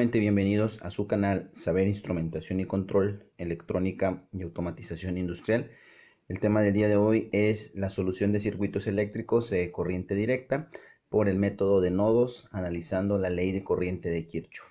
Nuevamente bienvenidos a su canal Saber Instrumentación y Control, Electrónica y Automatización Industrial. El tema del día de hoy es la solución de circuitos eléctricos de corriente directa por el método de nodos, analizando la ley de corriente de Kirchhoff.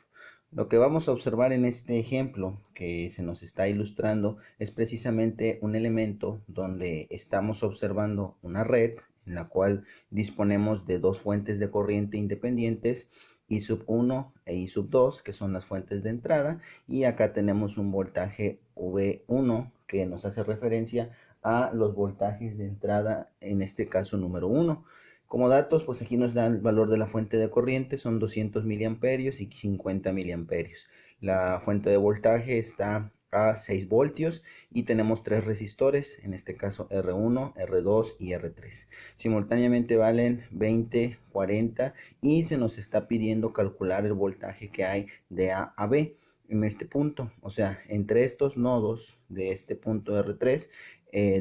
Lo que vamos a observar en este ejemplo que se nos está ilustrando es precisamente un elemento donde estamos observando una red en la cual disponemos de dos fuentes de corriente independientes, I sub 1 e I sub 2, que son las fuentes de entrada, y acá tenemos un voltaje V1 que nos hace referencia a los voltajes de entrada, en este caso número 1. Como datos, pues aquí nos da el valor de la fuente de corriente, son 200 miliamperios y 50 miliamperios. La fuente de voltaje está a 6 voltios y tenemos tres resistores, en este caso R1, R2 y R3. Simultáneamente valen 20, 40 y se nos está pidiendo calcular el voltaje que hay de A a B en este punto. O sea, entre estos nodos de este punto R3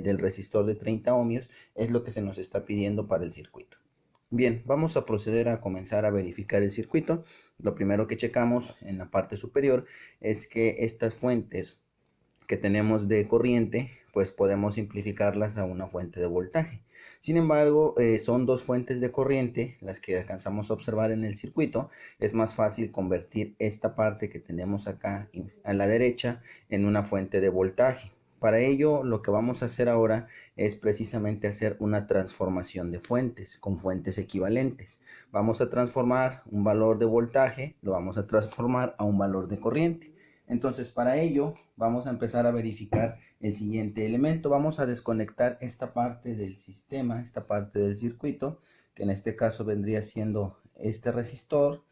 del resistor de 30 ohmios es lo que se nos está pidiendo para el circuito. Bien, vamos a proceder a comenzar a verificar el circuito. Lo primero que checamos en la parte superior es que estas fuentes que tenemos de corriente, pues podemos simplificarlas a una fuente de voltaje. Sin embargo, son dos fuentes de corriente las que alcanzamos a observar en el circuito. Es más fácil convertir esta parte que tenemos acá a la derecha en una fuente de voltaje. Para ello, lo que vamos a hacer ahora es precisamente hacer una transformación de fuentes con fuentes equivalentes. Vamos a transformar un valor de voltaje, lo vamos a transformar a un valor de corriente. Entonces, para ello vamos a empezar a verificar el siguiente elemento. Vamos a desconectar esta parte del sistema, esta parte del circuito, que en este caso vendría siendo este resistor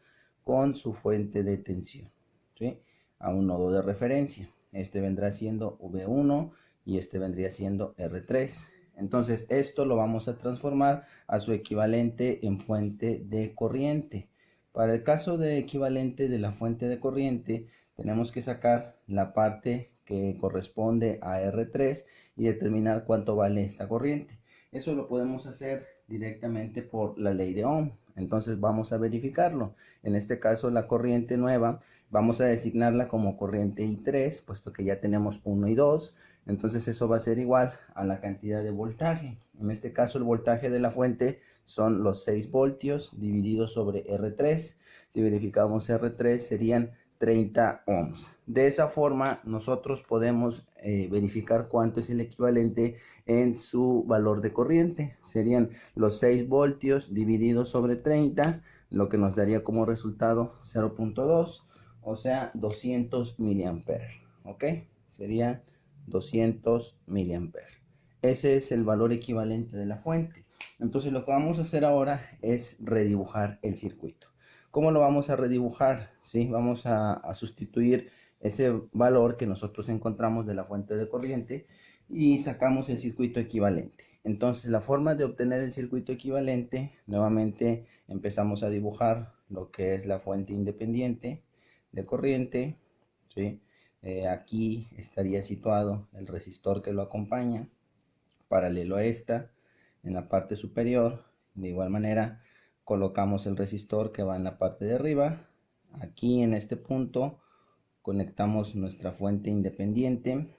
con su fuente de tensión, ¿sí?, a un nodo de referencia. Este vendrá siendo V1 y este vendría siendo R3. Entonces, esto lo vamos a transformar a su equivalente en fuente de corriente. Para el caso de equivalente de la fuente de corriente, tenemos que sacar la parte que corresponde a R3 y determinar cuánto vale esta corriente. Eso lo podemos hacer directamente por la ley de Ohm. Entonces vamos a verificarlo. En este caso, la corriente nueva vamos a designarla como corriente I3, puesto que ya tenemos 1 y 2. Entonces eso va a ser igual a la cantidad de voltaje. En este caso, el voltaje de la fuente son los 6 voltios divididos sobre R3. Si verificamos R3 serían 30 ohms. De esa forma nosotros podemos verificar cuánto es el equivalente en su valor de corriente. Serían los 6 voltios divididos sobre 30, lo que nos daría como resultado 0.2, o sea 200 miliamperes. ¿Ok? Sería 200 miliamperes. Ese es el valor equivalente de la fuente. Entonces lo que vamos a hacer ahora es redibujar el circuito. ¿Cómo lo vamos a redibujar? ¿Sí? Vamos a sustituir ese valor que nosotros encontramos de la fuente de corriente y sacamos el circuito equivalente. Entonces, la forma de obtener el circuito equivalente, nuevamente empezamos a dibujar lo que es la fuente independiente de corriente, ¿sí? Aquí estaría situado el resistor que lo acompaña, paralelo a esta, en la parte superior. De igual manera, colocamos el resistor que va en la parte de arriba. Aquí en este punto conectamos nuestra fuente independiente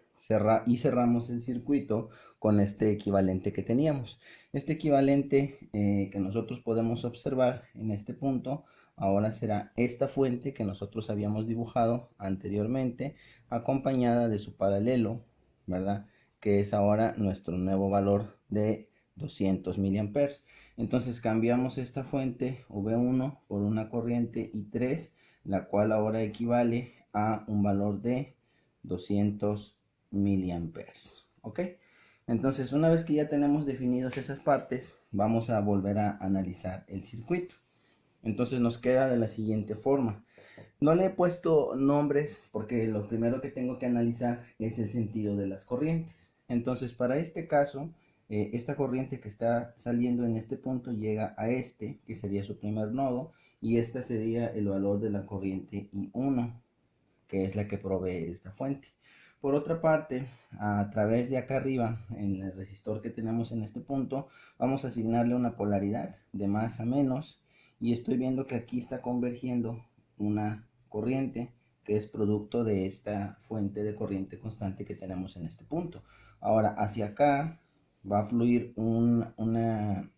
y cerramos el circuito con este equivalente que teníamos. Este equivalente que nosotros podemos observar en este punto ahora será esta fuente que nosotros habíamos dibujado anteriormente, acompañada de su paralelo, ¿verdad?, que es ahora nuestro nuevo valor de 200 miliamperes. Entonces cambiamos esta fuente V1 por una corriente I3, la cual ahora equivale a un valor de 200 miliamperes. ¿Ok? Entonces, una vez que ya tenemos definidos esas partes, vamos a volver a analizar el circuito. Entonces nos queda de la siguiente forma. No le he puesto nombres porque lo primero que tengo que analizar es el sentido de las corrientes. Entonces, para este caso, esta corriente que está saliendo en este punto llega a este, que sería su primer nodo, y este sería el valor de la corriente I1, que es la que provee esta fuente. Por otra parte, a través de acá arriba, en el resistor que tenemos en este punto, vamos a asignarle una polaridad de más a menos, y estoy viendo que aquí está convergiendo una corriente que es producto de esta fuente de corriente constante que tenemos en este punto. Ahora hacia acá va a fluir una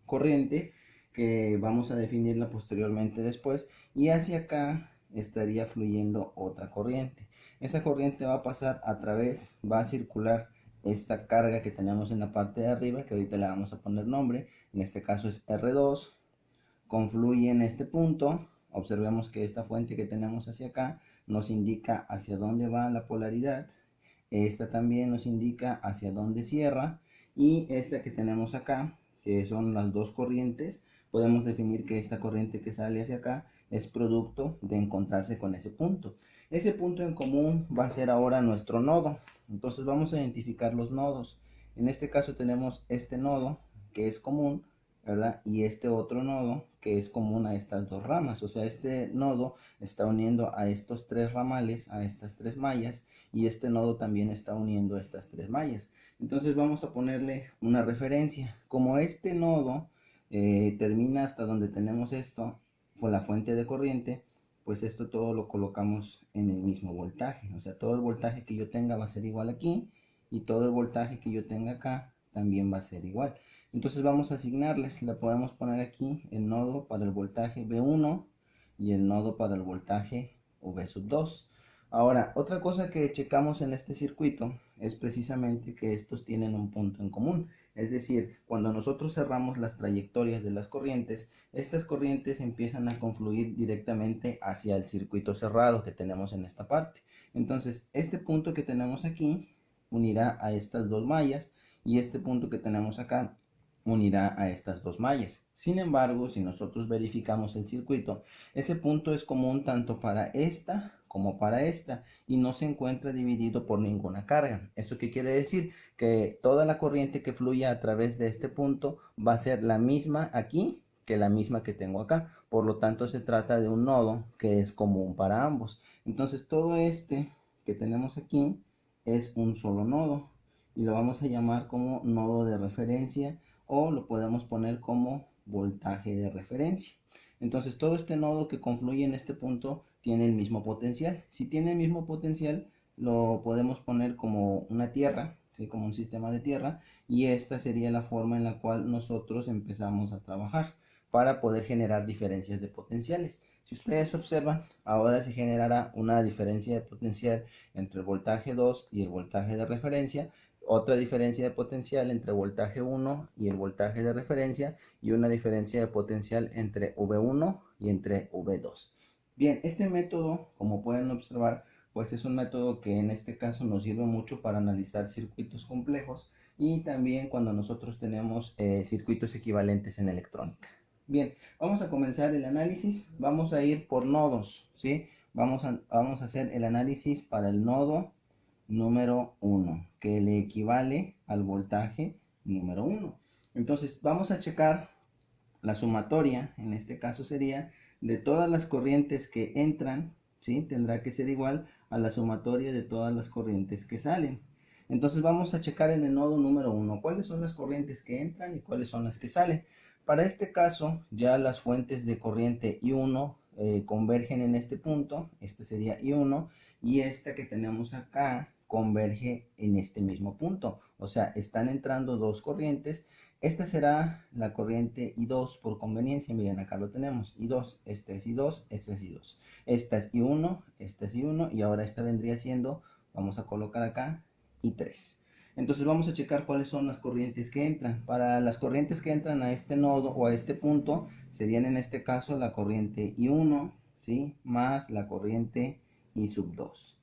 corriente que vamos a definirla posteriormente después, y hacia acá estaría fluyendo otra corriente. Esa corriente va a pasar a través, va a circular esta carga que tenemos en la parte de arriba, que ahorita le vamos a poner nombre, en este caso es R2, confluye en este punto. Observemos que esta fuente que tenemos hacia acá nos indica hacia dónde va la polaridad, esta también nos indica hacia dónde cierra, y esta que tenemos acá, que son las dos corrientes, podemos definir que esta corriente que sale hacia acá es producto de encontrarse con ese punto. Ese punto en común va a ser ahora nuestro nodo. Entonces vamos a identificar los nodos. En este caso tenemos este nodo que es común, ¿verdad? Y este otro nodo que es común a estas dos ramas. O sea, este nodo está uniendo a estos tres ramales, a estas tres mallas, y este nodo también está uniendo estas tres mallas. Entonces vamos a ponerle una referencia. Como este nodo termina hasta donde tenemos esto, con la fuente de corriente, pues esto todo lo colocamos en el mismo voltaje. O sea, todo el voltaje que yo tenga va a ser igual aquí, y todo el voltaje que yo tenga acá también va a ser igual. Entonces vamos a asignarles, le podemos poner aquí el nodo para el voltaje V1 y el nodo para el voltaje V2. Ahora, otra cosa que checamos en este circuito es precisamente que estos tienen un punto en común. Es decir, cuando nosotros cerramos las trayectorias de las corrientes, estas corrientes empiezan a confluir directamente hacia el circuito cerrado que tenemos en esta parte. Entonces, este punto que tenemos aquí unirá a estas dos mallas, y este punto que tenemos acá unirá a estas dos mallas. Sin embargo, si nosotros verificamos el circuito, ese punto es común tanto para esta como para esta, y no se encuentra dividido por ninguna carga. ¿Esto qué quiere decir? Que toda la corriente que fluya a través de este punto va a ser la misma aquí que la misma que tengo acá. Por lo tanto, se trata de un nodo que es común para ambos. Entonces, todo este que tenemos aquí es un solo nodo, y lo vamos a llamar como nodo de referencia, o lo podemos poner como voltaje de referencia. Entonces todo este nodo que confluye en este punto tiene el mismo potencial. Si tiene el mismo potencial, lo podemos poner como una tierra, ¿sí? Como un sistema de tierra, y esta sería la forma en la cual nosotros empezamos a trabajar para poder generar diferencias de potenciales. Si ustedes observan, ahora se generará una diferencia de potencial entre el voltaje 2 y el voltaje de referencia, otra diferencia de potencial entre voltaje 1 y el voltaje de referencia, y una diferencia de potencial entre V1 y entre V2. Bien, este método, como pueden observar, pues es un método que en este caso nos sirve mucho para analizar circuitos complejos, y también cuando nosotros tenemos circuitos equivalentes en electrónica. Bien, vamos a comenzar el análisis. Vamos a ir por nodos, ¿sí? Vamos a hacer el análisis para el nodo número 1, que le equivale al voltaje número 1. Entonces vamos a checar la sumatoria, en este caso sería de todas las corrientes que entran, ¿sí? Tendrá que ser igual a la sumatoria de todas las corrientes que salen. Entonces vamos a checar en el nodo número 1 cuáles son las corrientes que entran y cuáles son las que salen. Para este caso, ya las fuentes de corriente I1 convergen en este punto. Este sería I1, y esta que tenemos acá converge en este mismo punto. O sea, están entrando dos corrientes. Esta será la corriente I2 por conveniencia. Miren, acá lo tenemos, I2, este es I2, este es I2. Esta es I1, esta es I1, y ahora esta vendría siendo, vamos a colocar acá, I3. Entonces vamos a checar cuáles son las corrientes que entran. Para las corrientes que entran a este nodo o a este punto, serían en este caso la corriente I1, ¿sí? Más la corriente I2.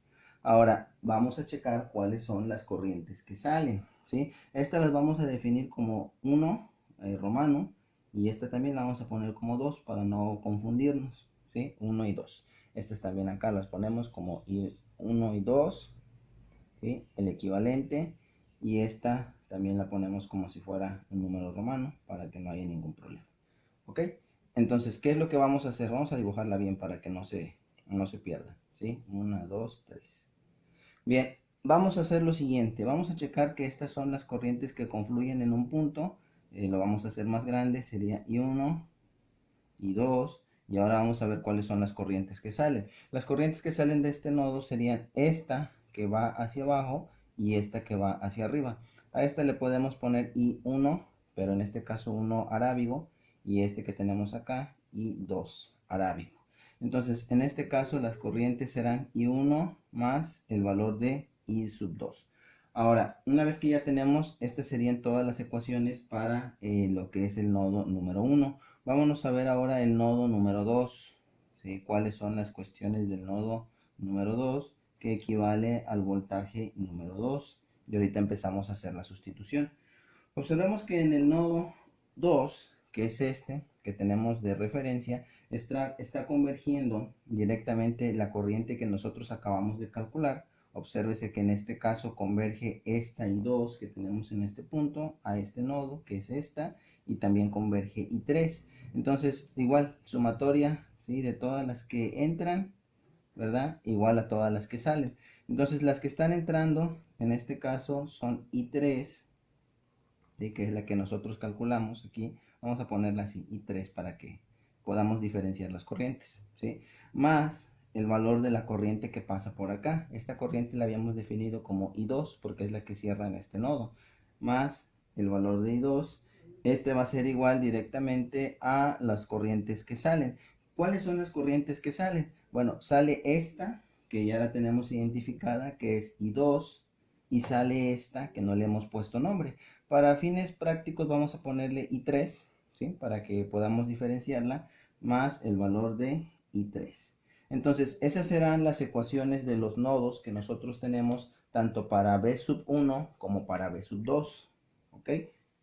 Ahora vamos a checar cuáles son las corrientes que salen, ¿sí? Estas las vamos a definir como 1 romano, y esta también la vamos a poner como 2 para no confundirnos, ¿sí? 1 y 2. Estas también acá las ponemos como 1 y 2, ¿sí? El equivalente, y esta también la ponemos como si fuera un número romano para que no haya ningún problema, ¿ok? Entonces, ¿qué es lo que vamos a hacer? Vamos a dibujarla bien para que no se pierda, ¿sí? 1, 2, 3. Bien, vamos a hacer lo siguiente. Vamos a checar que estas son las corrientes que confluyen en un punto. Lo vamos a hacer más grande, sería I1, I2, Y ahora vamos a ver cuáles son las corrientes que salen. Las corrientes que salen de este nodo serían esta que va hacia abajo y esta que va hacia arriba. A esta le podemos poner I1, pero en este caso 1 arábigo, y este que tenemos acá I2 arábigo. Entonces, en este caso las corrientes serán I1 más el valor de I sub 2. Ahora, una vez que ya tenemos, estas serían todas las ecuaciones para lo que es el nodo número 1. Vámonos a ver ahora el nodo número 2. ¿Sí? ¿Cuáles son las cuestiones del nodo número 2? Que equivale al voltaje número 2. Y ahorita empezamos a hacer la sustitución. Observemos que en el nodo 2, que es este que tenemos de referencia, está convergiendo directamente la corriente que nosotros acabamos de calcular. Obsérvese que en este caso converge esta I2 que tenemos en este punto a este nodo, que es esta, y también converge I3. Entonces, igual, sumatoria, ¿sí?, de todas las que entran, ¿verdad?, igual a todas las que salen. Entonces, las que están entrando, en este caso, son I3, ¿sí?, que es la que nosotros calculamos aquí. Vamos a ponerla así, I3, para que podamos diferenciar las corrientes, ¿sí?, más el valor de la corriente que pasa por acá. Esta corriente la habíamos definido como I2 porque es la que cierra en este nodo, más el valor de I2. Este va a ser igual directamente a las corrientes que salen. ¿Cuáles son las corrientes que salen? Bueno, sale esta, que ya la tenemos identificada, que es I2, y sale esta, que no le hemos puesto nombre. Para fines prácticos vamos a ponerle I3, ¿sí?, para que podamos diferenciarla, más el valor de I3. Entonces, esas serán las ecuaciones de los nodos que nosotros tenemos tanto para B sub 1 como para B sub 2. ¿Ok?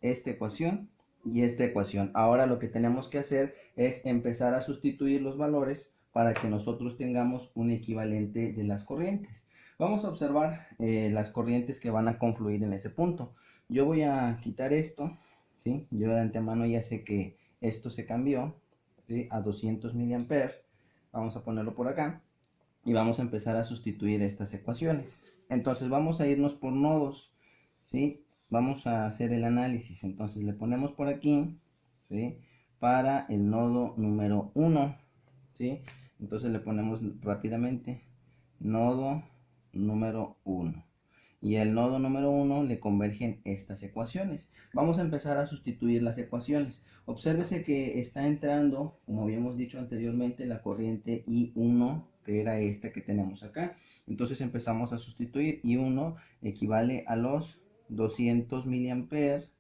Esta ecuación y esta ecuación. Ahora lo que tenemos que hacer es empezar a sustituir los valores para que nosotros tengamos un equivalente de las corrientes. Vamos a observar las corrientes que van a confluir en ese punto. Yo voy a quitar esto, ¿sí? Yo de antemano ya sé que esto se cambió, ¿sí?, a 200 miliamperes. Vamos a ponerlo por acá y vamos a empezar a sustituir estas ecuaciones. Entonces vamos a irnos por nodos, ¿sí? Vamos a hacer el análisis. Entonces le ponemos por aquí, ¿sí?, para el nodo número 1, ¿sí? Entonces le ponemos rápidamente nodo número 1. Y al nodo número 1 le convergen estas ecuaciones. Vamos a empezar a sustituir las ecuaciones. Obsérvese que está entrando, como habíamos dicho anteriormente, la corriente I1, que era esta que tenemos acá. Entonces empezamos a sustituir. I1 equivale a los 200 miliamperes,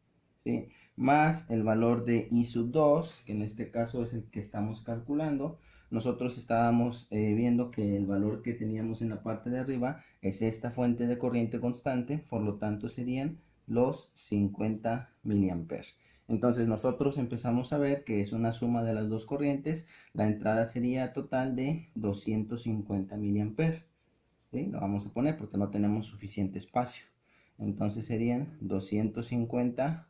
¿sí?, más el valor de I sub 2, que en este caso es el que estamos calculando. Nosotros estábamos viendo que el valor que teníamos en la parte de arriba es esta fuente de corriente constante, por lo tanto serían los 50 miliamperes. Entonces nosotros empezamos a ver que es una suma de las dos corrientes. La entrada sería total de 250 miliamperes, ¿sí? Lo vamos a poner porque no tenemos suficiente espacio. Entonces serían 250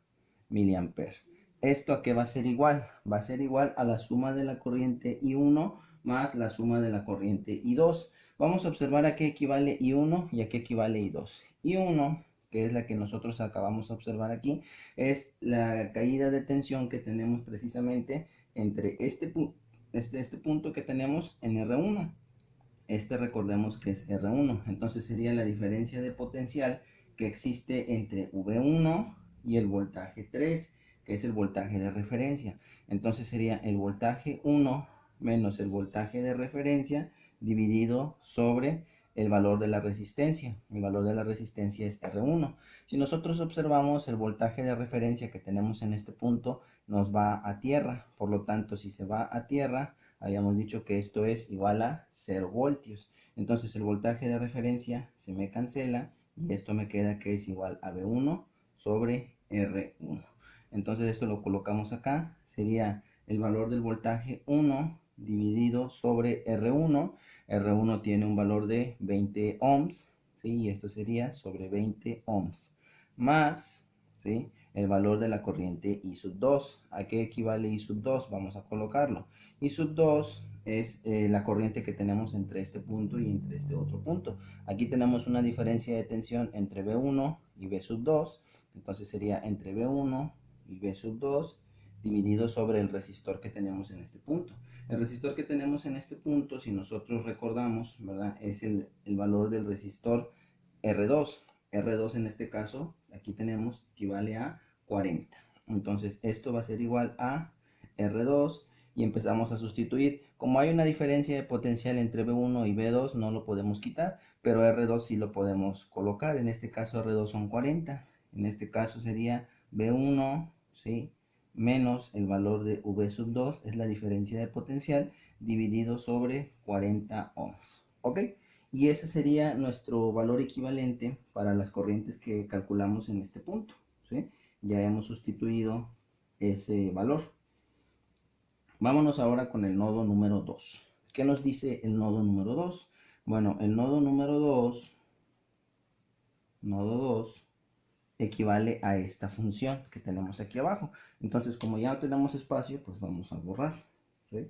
miliamperes. ¿Esto a qué va a ser igual? Va a ser igual a la suma de la corriente I1 más la suma de la corriente I2. Vamos a observar a qué equivale I1 y a qué equivale I2. I1, que es la que nosotros acabamos de observar aquí, es la caída de tensión que tenemos precisamente entre este punto que tenemos en R1. Recordemos que es R1. Entonces sería la diferencia de potencial que existe entre V1 y el voltaje 3, que es el voltaje de referencia. Entonces sería el voltaje 1 menos el voltaje de referencia dividido sobre el valor de la resistencia. El valor de la resistencia es R1. Si nosotros observamos el voltaje de referencia que tenemos en este punto, nos va a tierra. Por lo tanto, si se va a tierra, habíamos dicho que esto es igual a 0 voltios. Entonces el voltaje de referencia se me cancela y esto me queda que es igual a V1 sobre R1. Entonces esto lo colocamos acá. Sería el valor del voltaje 1 dividido sobre R1. R1 tiene un valor de 20 ohms, ¿sí?, y esto sería sobre 20 ohms más, ¿sí?, el valor de la corriente I sub 2. ¿A qué equivale I sub 2? Vamos a colocarlo. I sub 2 es la corriente que tenemos entre este punto y entre este otro punto. Aquí tenemos una diferencia de tensión entre V1 y V sub 2. Entonces sería entre V1 y V sub 2 dividido sobre el resistor que tenemos en este punto. El resistor que tenemos en este punto, si nosotros recordamos, ¿verdad? Es el valor del resistor R2. R2 en este caso, aquí tenemos, equivale a 40. Entonces esto va a ser igual a R2 y empezamos a sustituir. Como hay una diferencia de potencial entre B1 y B2, no lo podemos quitar, pero R2 sí lo podemos colocar. En este caso R2 son 40. En este caso sería B1, ¿sí?, menos el valor de V sub 2, es la diferencia de potencial, dividido sobre 40 ohms. ¿Ok? Y ese sería nuestro valor equivalente para las corrientes que calculamos en este punto, ¿sí? Ya hemos sustituido ese valor. Vámonos ahora con el nodo número 2. ¿Qué nos dice el nodo número 2? Bueno, el nodo número 2, nodo 2, equivale a esta función que tenemos aquí abajo. Entonces, como ya no tenemos espacio, pues vamos a borrar, ¿sí?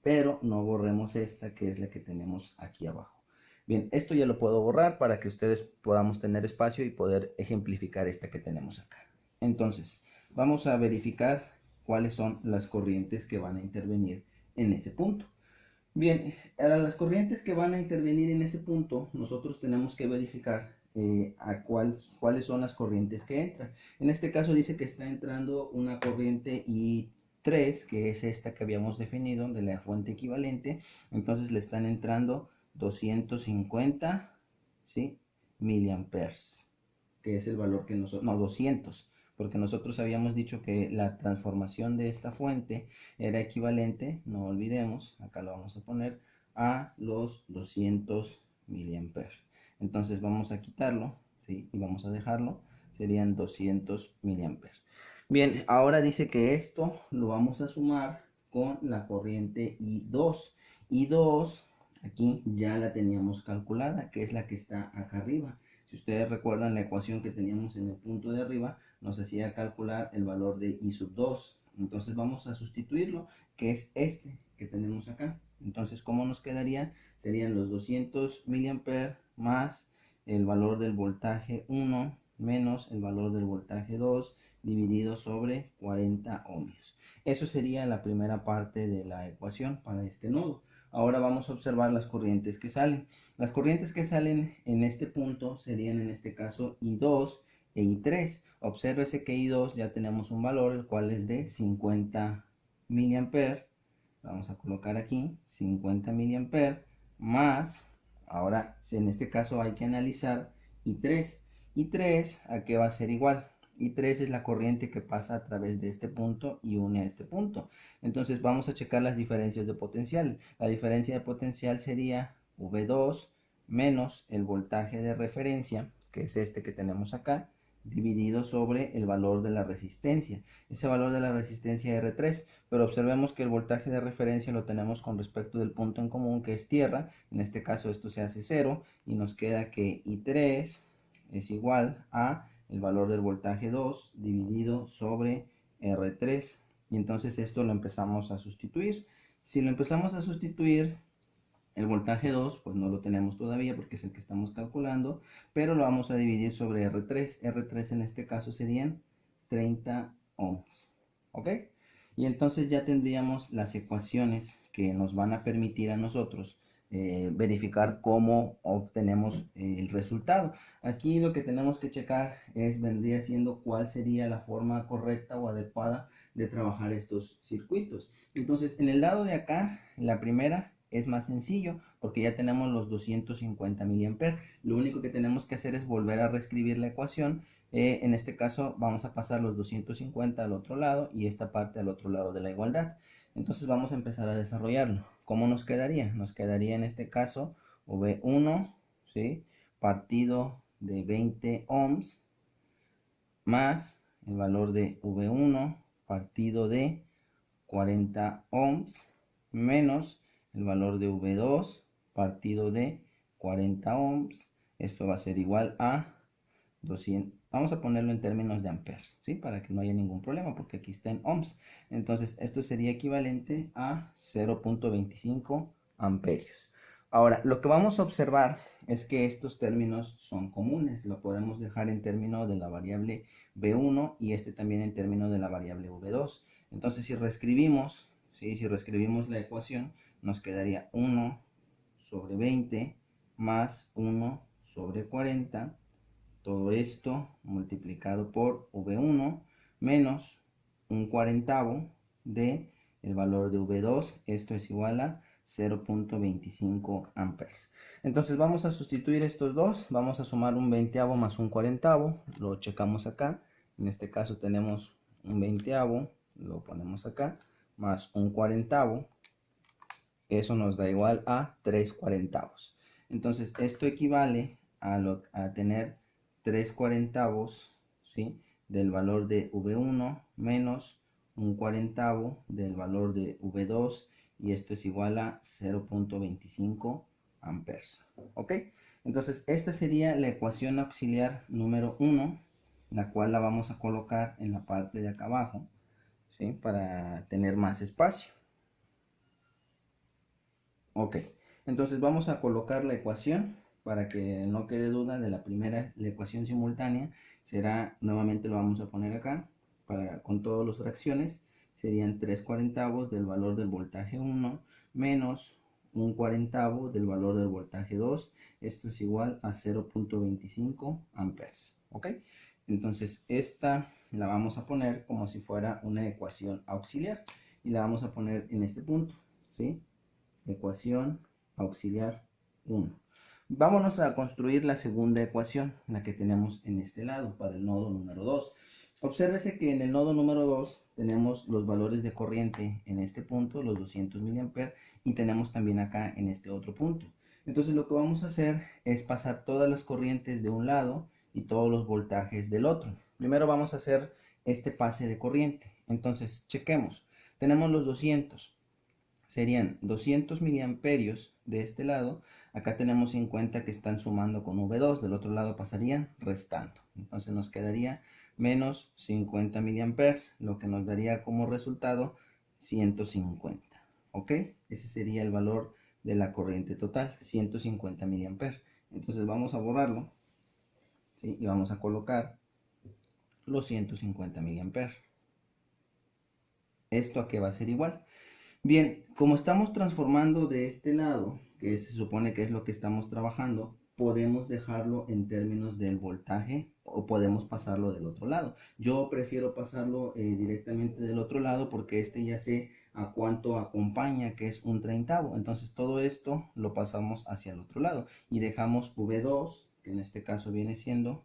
Pero no borremos esta, que es la que tenemos aquí abajo. Bien, esto ya lo puedo borrar para que ustedes podamos tener espacio y poder ejemplificar esta que tenemos acá. Entonces, vamos a verificar cuáles son las corrientes que van a intervenir en ese punto. Bien, ahora las corrientes que van a intervenir en ese punto, nosotros tenemos que verificar cuáles son las corrientes que entran. En este caso dice que está entrando una corriente I3, que es esta que habíamos definido de la fuente equivalente. Entonces le están entrando 250, ¿sí?, miliamperes, que es el valor que nosotros, no, 200, porque nosotros habíamos dicho que la transformación de esta fuente era equivalente, no olvidemos, acá lo vamos a poner, a los 200 miliamperes. Entonces vamos a quitarlo, ¿sí?, y vamos a dejarlo, serían 200 miliamperes. Bien, ahora dice que esto lo vamos a sumar con la corriente I2. I2, aquí ya la teníamos calculada, que es la que está acá arriba. Si ustedes recuerdan la ecuación que teníamos en el punto de arriba, nos hacía calcular el valor de I sub 2. Entonces vamos a sustituirlo, que es este que tenemos acá. Entonces, ¿cómo nos quedaría? Serían los 200 miliamperes más el valor del voltaje 1 menos el valor del voltaje 2 dividido sobre 40 ohmios. Eso sería la primera parte de la ecuación para este nodo. Ahora vamos a observar las corrientes que salen. Las corrientes que salen en este punto serían en este caso I2 e I3. Obsérvese que I2 ya tenemos un valor, el cual es de 50 miliamperes. Vamos a colocar aquí 50 miliamperes más, ahora en este caso hay que analizar I3. I3, ¿a qué va a ser igual? I3 es la corriente que pasa a través de este punto y une a este punto. Entonces vamos a checar las diferencias de potencial. La diferencia de potencial sería V2 menos el voltaje de referencia, que es este que tenemos acá, dividido sobre el valor de la resistencia. Ese valor de la resistencia R3, pero observemos que el voltaje de referencia lo tenemos con respecto del punto en común, que es tierra. En este caso esto se hace 0 y nos queda que I3 es igual a el valor del voltaje 2 dividido sobre R3. Y entonces esto lo empezamos a sustituir. Si lo empezamos a sustituir, el voltaje 2, pues no lo tenemos todavía porque es el que estamos calculando, pero lo vamos a dividir sobre R3. R3 en este caso serían 30 ohms. ¿Ok? Y entonces ya tendríamos las ecuaciones que nos van a permitir a nosotros verificar cómo obtenemos el resultado. Aquí lo que tenemos que checar vendría siendo cuál sería la forma correcta o adecuada de trabajar estos circuitos. Entonces, en el lado de acá, la primera es más sencillo porque ya tenemos los 250 miliamperes. Lo único que tenemos que hacer es volver a reescribir la ecuación. En este caso vamos a pasar los 250 al otro lado y esta parte al otro lado de la igualdad. Entonces vamos a empezar a desarrollarlo. ¿Cómo nos quedaría? Nos quedaría en este caso V1, ¿sí?, partido de 20 ohms más el valor de V1 partido de 40 ohms menos el valor de V2 partido de 40 ohms. Esto va a ser igual a 200. Vamos a ponerlo en términos de amperes, ¿sí?, para que no haya ningún problema porque aquí está en ohms. Entonces esto sería equivalente a 0.25 amperios. Ahora, lo que vamos a observar es que estos términos son comunes. Lo podemos dejar en términos de la variable V1 y este también en términos de la variable V2. Entonces, si reescribimos, ¿sí? Si reescribimos la ecuación, nos quedaría 1 sobre 20 más 1 sobre 40. Todo esto multiplicado por V1 menos un cuarentavo de el valor de V2. Esto es igual a 0.25 amperes. Entonces vamos a sustituir estos dos. Vamos a sumar un veinteavo más un cuarentavo. Lo checamos acá. En este caso tenemos un veinteavo. Lo ponemos acá. Más un cuarentavo. Eso nos da igual a 3 cuarentavos. Entonces esto equivale a tener 3 cuarentavos, ¿sí?, del valor de V1 menos un cuarentavo del valor de V2, y esto es igual a 0.25 amperes. ¿Ok? Entonces esta sería la ecuación auxiliar número 1, la cual la vamos a colocar en la parte de acá abajo, ¿sí?, para tener más espacio. Ok, entonces vamos a colocar la ecuación para que no quede duda de la primera. La ecuación simultánea será, nuevamente lo vamos a poner acá, con todas las fracciones, serían 3 cuarentavos del valor del voltaje 1 menos un cuarentavo del valor del voltaje 2. Esto es igual a 0.25 amperes. Ok, entonces esta la vamos a poner como si fuera una ecuación auxiliar y la vamos a poner en este punto, ¿sí? Ecuación auxiliar 1. Vámonos a construir la segunda ecuación, la que tenemos en este lado, para el nodo número 2. Obsérvese que en el nodo número 2 tenemos los valores de corriente en este punto, los 200 mA, y tenemos también acá en este otro punto. Entonces lo que vamos a hacer es pasar todas las corrientes de un lado y todos los voltajes del otro. Primero vamos a hacer este pase de corriente. Entonces chequemos. Tenemos los 200. Serían 200 miliamperios de este lado. Acá tenemos en cuenta que están sumando con V2, del otro lado pasarían restando. Entonces nos quedaría menos 50 miliamperes, lo que nos daría como resultado 150. ¿Ok? Ese sería el valor de la corriente total, 150 miliamperes. Entonces vamos a borrarlo, ¿sí?, y vamos a colocar los 150 miliamperes. ¿Esto a qué va a ser igual? Bien, como estamos transformando de este lado, que se supone que es lo que estamos trabajando, podemos dejarlo en términos del voltaje o podemos pasarlo del otro lado. Yo prefiero pasarlo directamente del otro lado porque este ya sé a cuánto acompaña, que es un treintavo. Entonces todo esto lo pasamos hacia el otro lado y dejamos V2, que en este caso viene siendo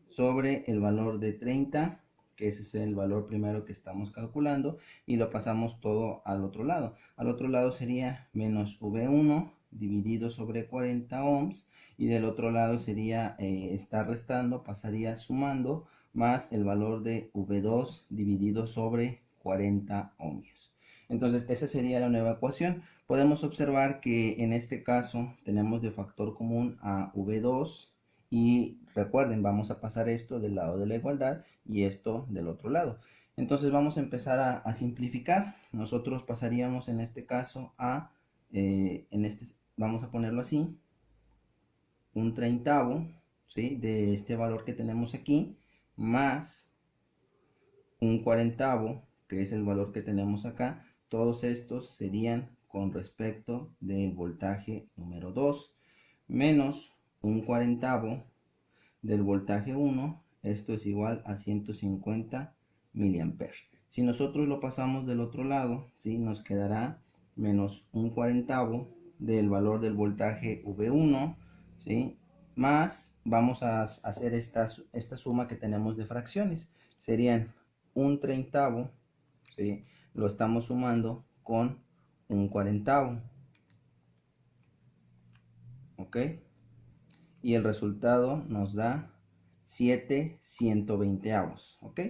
sobre el valor de 30, que ese es el valor primero que estamos calculando, y lo pasamos todo al otro lado. Al otro lado sería menos V1 dividido sobre 40 ohms, y del otro lado sería estar restando, pasaría sumando, más el valor de V2 dividido sobre 40 ohmios. Entonces esa sería la nueva ecuación. Podemos observar que en este caso tenemos de factor común a V2, y recuerden, vamos a pasar esto del lado de la igualdad y esto del otro lado. Entonces vamos a empezar a simplificar. Nosotros pasaríamos en este caso a, vamos a ponerlo así, un treintavo, ¿sí?, de este valor que tenemos aquí, más un cuarentavo, que es el valor que tenemos acá. Todos estos serían con respecto del voltaje número 2, menos un cuarentavo del voltaje 1, esto es igual a 150 miliamperes. Si nosotros lo pasamos del otro lado, ¿sí?, nos quedará menos un cuarentavo del valor del voltaje V1, ¿sí?, más vamos a hacer esta suma que tenemos de fracciones. Serían un treintavo, ¿sí?, lo estamos sumando con un cuarentavo. ¿Ok? Y el resultado nos da 7 120avos, ¿ok?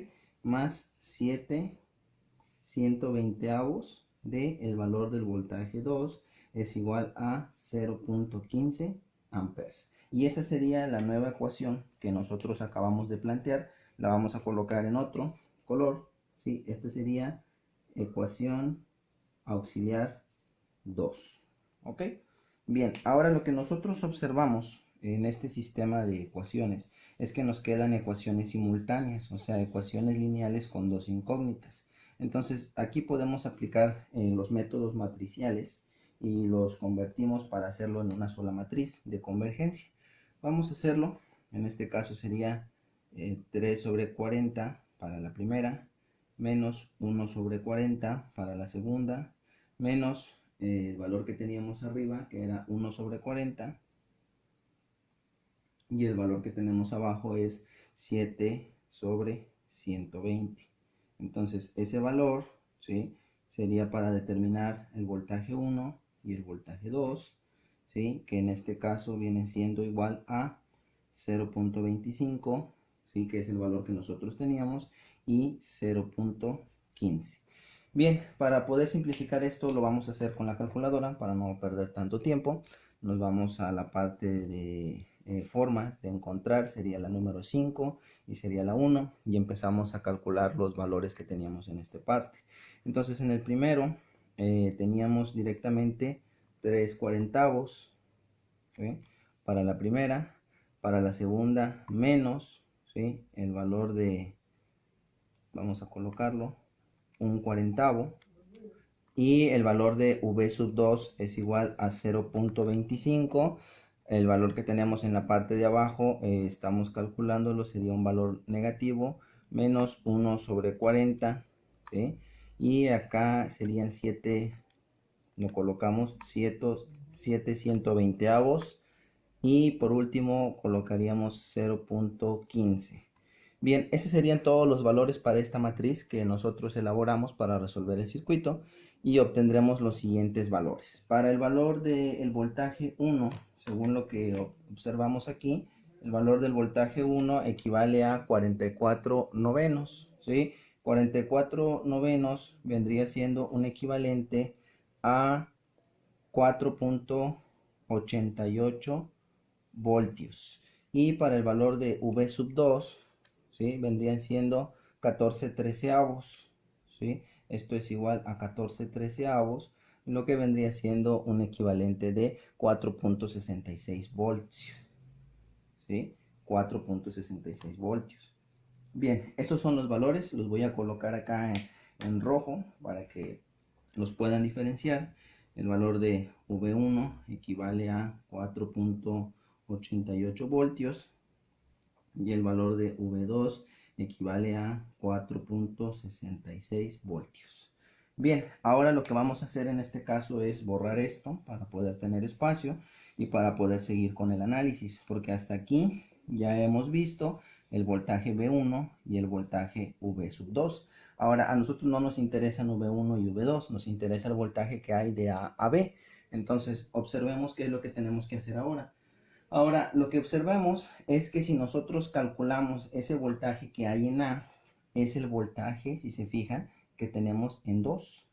Más 7 120avos del valor del voltaje 2 es igual a 0.15 amperes. Y esa sería la nueva ecuación que nosotros acabamos de plantear. La vamos a colocar en otro color, ¿sí? Esta sería ecuación auxiliar 2, ¿ok? Bien, ahora lo que nosotros observamos en este sistema de ecuaciones es que nos quedan ecuaciones simultáneas, o sea, ecuaciones lineales con dos incógnitas. Entonces aquí podemos aplicar los métodos matriciales y los convertimos para hacerlo en una sola matriz de convergencia. Vamos a hacerlo, en este caso sería 3 sobre 40 para la primera, menos 1 sobre 40 para la segunda, menos el valor que teníamos arriba, que era 1 sobre 40, y el valor que tenemos abajo es 7 sobre 120. Entonces ese valor, ¿sí?, sería para determinar el voltaje 1 y el voltaje 2, ¿sí?, que en este caso viene siendo igual a 0.25, ¿sí?, que es el valor que nosotros teníamos, y 0.15. Bien, para poder simplificar esto lo vamos a hacer con la calculadora para no perder tanto tiempo. Nos vamos a la parte de formas de encontrar, sería la número 5 y sería la 1, y empezamos a calcular los valores que teníamos en esta parte. Entonces en el primero teníamos directamente 3 cuarentavos, ¿sí?, para la primera. Para la segunda menos, ¿sí?, el valor de, vamos a colocarlo, un cuarentavo, y el valor de v sub 2 es igual a 0.25. El valor que tenemos en la parte de abajo, estamos calculándolo, sería un valor negativo, menos 1 sobre 40, ¿sí?, y acá serían 7, lo colocamos 7 120avos, y por último colocaríamos 0.15. Bien, esos serían todos los valores para esta matriz que nosotros elaboramos para resolver el circuito, y obtendremos los siguientes valores. Para el valor del voltaje 1, según lo que observamos aquí, el valor del voltaje 1 equivale a 44 novenos, ¿sí? 44 novenos vendría siendo un equivalente a 4.88 voltios. Y para el valor de V sub 2, ¿sí?, vendrían siendo 14 treceavos, ¿sí? Esto es igual a 14 treceavos, lo que vendría siendo un equivalente de 4.66 voltios, ¿sí? 4.66 voltios. Bien, estos son los valores, los voy a colocar acá en rojo para que los puedan diferenciar. El valor de V1 equivale a 4.88 voltios y el valor de V2 equivale a 4.66 voltios. Bien, ahora lo que vamos a hacer en este caso es borrar esto para poder tener espacio y para poder seguir con el análisis, porque hasta aquí ya hemos visto el voltaje V1 y el voltaje V sub 2. Ahora a nosotros no nos interesan V1 y V2, nos interesa el voltaje que hay de A a B. Entonces observemos qué es lo que tenemos que hacer ahora. Ahora lo que observamos es que si nosotros calculamos ese voltaje que hay en A, es el voltaje, si se fijan, que tenemos en 2,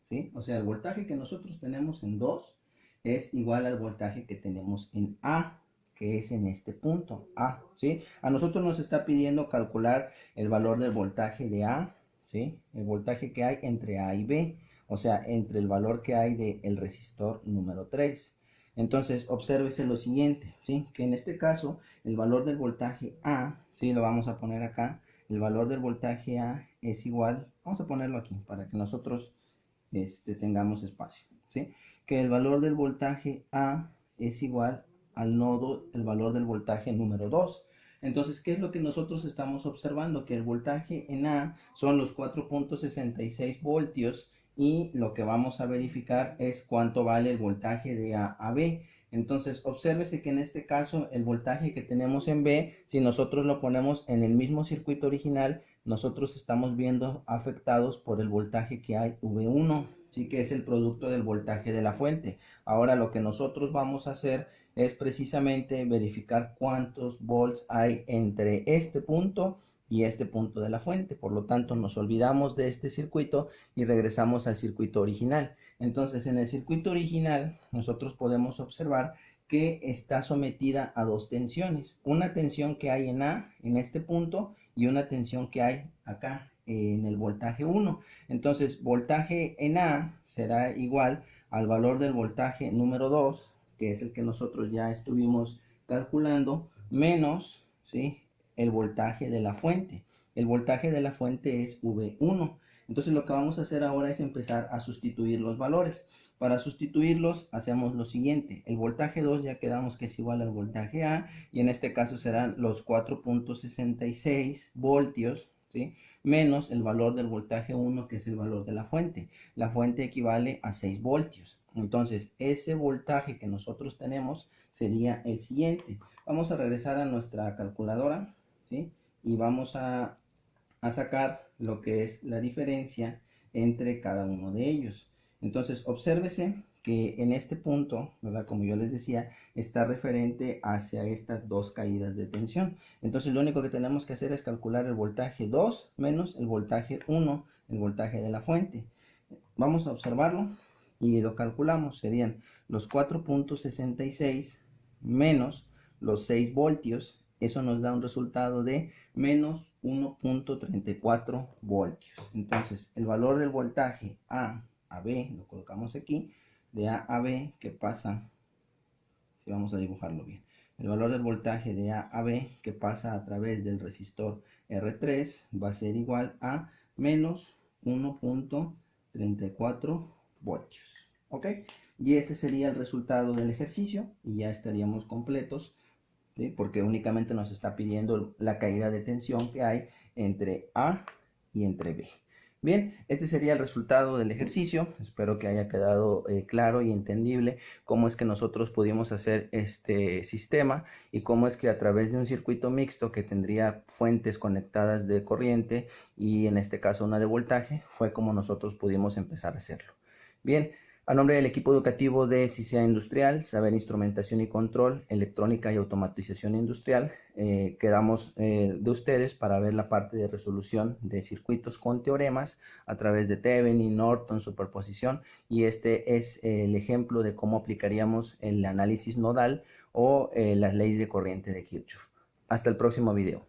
¿sí? O sea, el voltaje que nosotros tenemos en 2 es igual al voltaje que tenemos en A, que es en este punto A, ¿sí? A nosotros nos está pidiendo calcular el valor del voltaje de A, ¿sí?, el voltaje que hay entre A y B, o sea, entre el valor que hay del resistor número 3. Entonces, obsérvese lo siguiente, ¿sí?, que en este caso el valor del voltaje A, ¿sí?, lo vamos a poner acá, el valor del voltaje A es igual, vamos a ponerlo aquí para que nosotros tengamos espacio, ¿sí?, que el valor del voltaje A es igual al nodo, el valor del voltaje número 2. Entonces, ¿qué es lo que nosotros estamos observando? Que el voltaje en A son los 4.66 voltios, y lo que vamos a verificar es cuánto vale el voltaje de A a B. Entonces obsérvese que en este caso el voltaje que tenemos en B, si nosotros lo ponemos en el mismo circuito original, nosotros estamos viendo afectados por el voltaje que hay V1, ¿sí?, que es el producto del voltaje de la fuente. Ahora lo que nosotros vamos a hacer es precisamente verificar cuántos volts hay entre este punto y este punto de la fuente. Por lo tanto, nos olvidamos de este circuito y regresamos al circuito original. Entonces, en el circuito original, nosotros podemos observar que está sometida a dos tensiones. Una tensión que hay en A, en este punto, y una tensión que hay acá, en el voltaje 1. Entonces, voltaje en A será igual al valor del voltaje número 2, que es el que nosotros ya estuvimos calculando, menos, ¿sí?, el voltaje de la fuente. El voltaje de la fuente es V1. Entonces lo que vamos a hacer ahora es empezar a sustituir los valores. Para sustituirlos hacemos lo siguiente: el voltaje 2 ya quedamos que es igual al voltaje A, y en este caso serán los 4.66 voltios, ¿sí?, menos el valor del voltaje 1, que es el valor de la fuente. La fuente equivale a 6 voltios. Entonces ese voltaje que nosotros tenemos sería el siguiente. Vamos a regresar a nuestra calculadora, ¿sí?, y vamos a sacar lo que es la diferencia entre cada uno de ellos. Entonces, obsérvese que en este punto, ¿verdad?, como yo les decía, está referente hacia estas dos caídas de tensión. Entonces, lo único que tenemos que hacer es calcular el voltaje 2 menos el voltaje 1, el voltaje de la fuente. Vamos a observarlo y lo calculamos. Serían los 4.66 menos los 6 voltios. Eso nos da un resultado de menos 1.34 voltios. Entonces, el valor del voltaje A a B, lo colocamos aquí, de A a B, que pasa, si vamos a dibujarlo bien, el valor del voltaje de A a B que pasa a través del resistor R3 va a ser igual a menos 1.34 voltios. ¿Ok? Y ese sería el resultado del ejercicio y ya estaríamos completos, ¿sí?, porque únicamente nos está pidiendo la caída de tensión que hay entre A y entre B. Bien, este sería el resultado del ejercicio. Espero que haya quedado claro y entendible cómo es que nosotros pudimos hacer este sistema y cómo es que a través de un circuito mixto que tendría fuentes conectadas de corriente y en este caso una de voltaje, fue como nosotros pudimos empezar a hacerlo. Bien, a nombre del equipo educativo de CICEA Industrial, Saber Instrumentación y Control, Electrónica y Automatización Industrial, quedamos de ustedes para ver la parte de resolución de circuitos con teoremas a través de Thevenin, Norton, superposición, y este es el ejemplo de cómo aplicaríamos el análisis nodal o las leyes de corriente de Kirchhoff. Hasta el próximo video.